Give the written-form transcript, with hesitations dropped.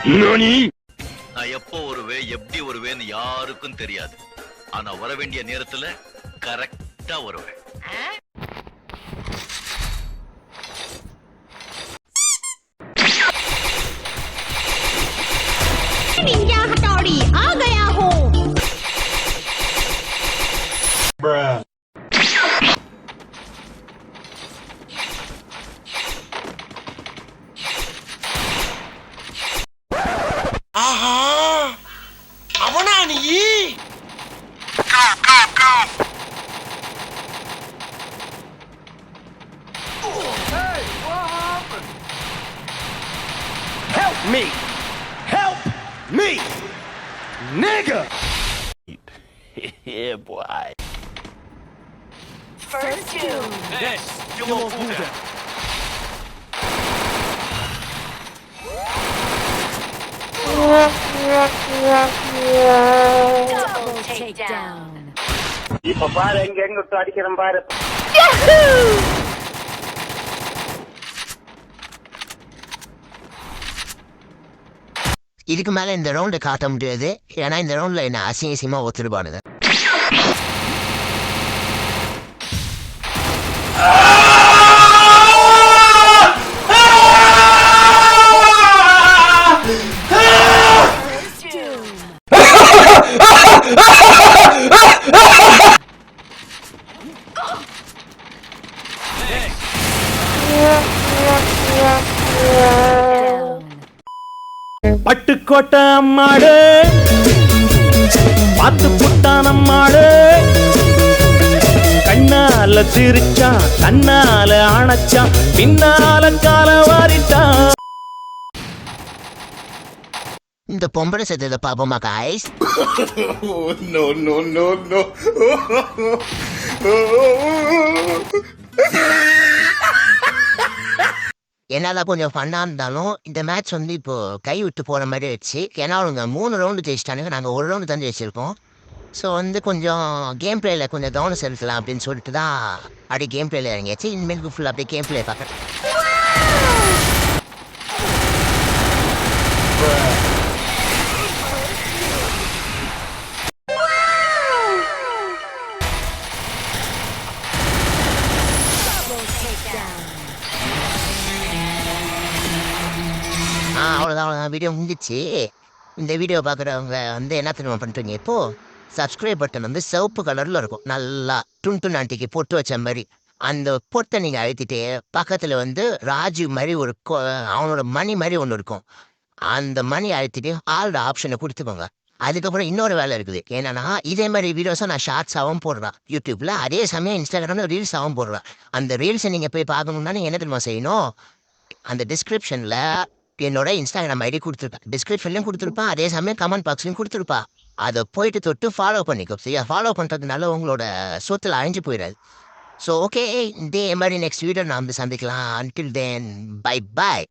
நான் எப்போ வருவேன் எப்படி வருவேன்னு யாருக்கும் தெரியாது. ஆனா வர வேண்டிய நேரத்துல கரெக்டா வருவேன். निंजा हथौड़ी आ गया हूँ। ஆஹா அவனா நீ? Help me! Help me! Nigga! Yeah, boy. First two. Yes, you won't do that. Double takedown. இப்ப பாரு எங்க எங்க விட்டு அடிக்கிறேன் பாரு. இதுக்கு மேல இந்த ரவுண்டை காட்ட முடியாது. ஏன்னா இந்த ரவுண்ட்ல என்ன அசிங்கமா ஒத்துருப்பானுங்க. பட்டுக்கோட்டை அம்மாடு பார்த்து புட்டான் அம்மாடு கண்ணால சிரிச்சான் கண்ணால அணைச்சான் பின்னால கால வாரிட்டான். இந்த பொம்பளை செத்ததை பாப்போமா காய்ஸ்? என்னால் கொஞ்சம் ஃபன்னாக இருந்தாலும் இந்த மேட்ச் வந்து இப்போ கை விட்டு போகிற மாதிரி ஆயிடுச்சு. ஏன்னா அவங்க 3 ரவுண்டு ஜெயிச்சிட்டானுங்க, நாங்கள் 1 ரவுண்டு தான் ஜெயிச்சிருக்கோம். ஸோ வந்து கொஞ்சம் கேம் பிளேயில் கொஞ்சம் கவனம் செலுத்தலாம் அப்படின்னு சொல்லிட்டு தான் அப்படியே கேம் பிளேயில் இறங்கியாச்சு. இனிமேலுக்கு ஃபுல்லாக அப்படியே கேம் பிளே பார்க்குறேன். அவ்வளோதான் வீடியோ முடிஞ்சிச்சு. இந்த வீடியோ பார்க்குறவங்க வந்து என்ன தெரியுமா பண்ணுறீங்க, இப்போது சப்ஸ்கிரைப் பட்டன் வந்து சிவப்பு கலரில் இருக்கும், நல்லா டுன் ஆண்டிக்கு பொட்டு வச்ச மாதிரி. அந்த பொட்டை நீங்கள் அழுத்திட்டு பக்கத்தில் வந்து ராஜீவ் மாதிரி ஒரு அவனோட மணி மாதிரி ஒன்று இருக்கும். அந்த மணி அழுத்திட்டு ஆளோட ஆப்ஷனை கொடுத்துக்கோங்க. அதுக்கப்புறம் இன்னொரு வேலை இருக்குது. ஏன்னா இதே மாதிரி வீடியோஸை நான் ஷார்ட்ஸாகவும் போடுறேன் யூடியூப்பில், அதே சமயம் இன்ஸ்டாகிராமில் ரீல்ஸாகவும் போடுறேன். அந்த ரீல்ஸை நீங்கள் போய் பார்க்கணுன்னா நீங்கள் என்ன தெரியுமா செய்யணும், அந்த டிஸ்கிரிப்ஷனில் என்னோட இன்ஸ்டாகிராம் ஐடி கொடுத்துருப்பேன், டிஸ்கிரிப்ஷன்லையும் கொடுத்துருப்பேன், அதே சமயம் கமெண்ட் பாக்ஸ்லையும் கொடுத்துருப்பா. அதை போயிட்டு தொட்டு ஃபாலோ பண்ணிக்கோ. சரியா? ஃபாலோ பண்ணுறதுனால உங்களோட சொத்தில் அழிஞ்சு போயிடாது. ஸோ ஓகே, இதே மாதிரி நெக்ஸ்ட் வீடியோ நாம் சந்திக்கலாம். Until then bye bye.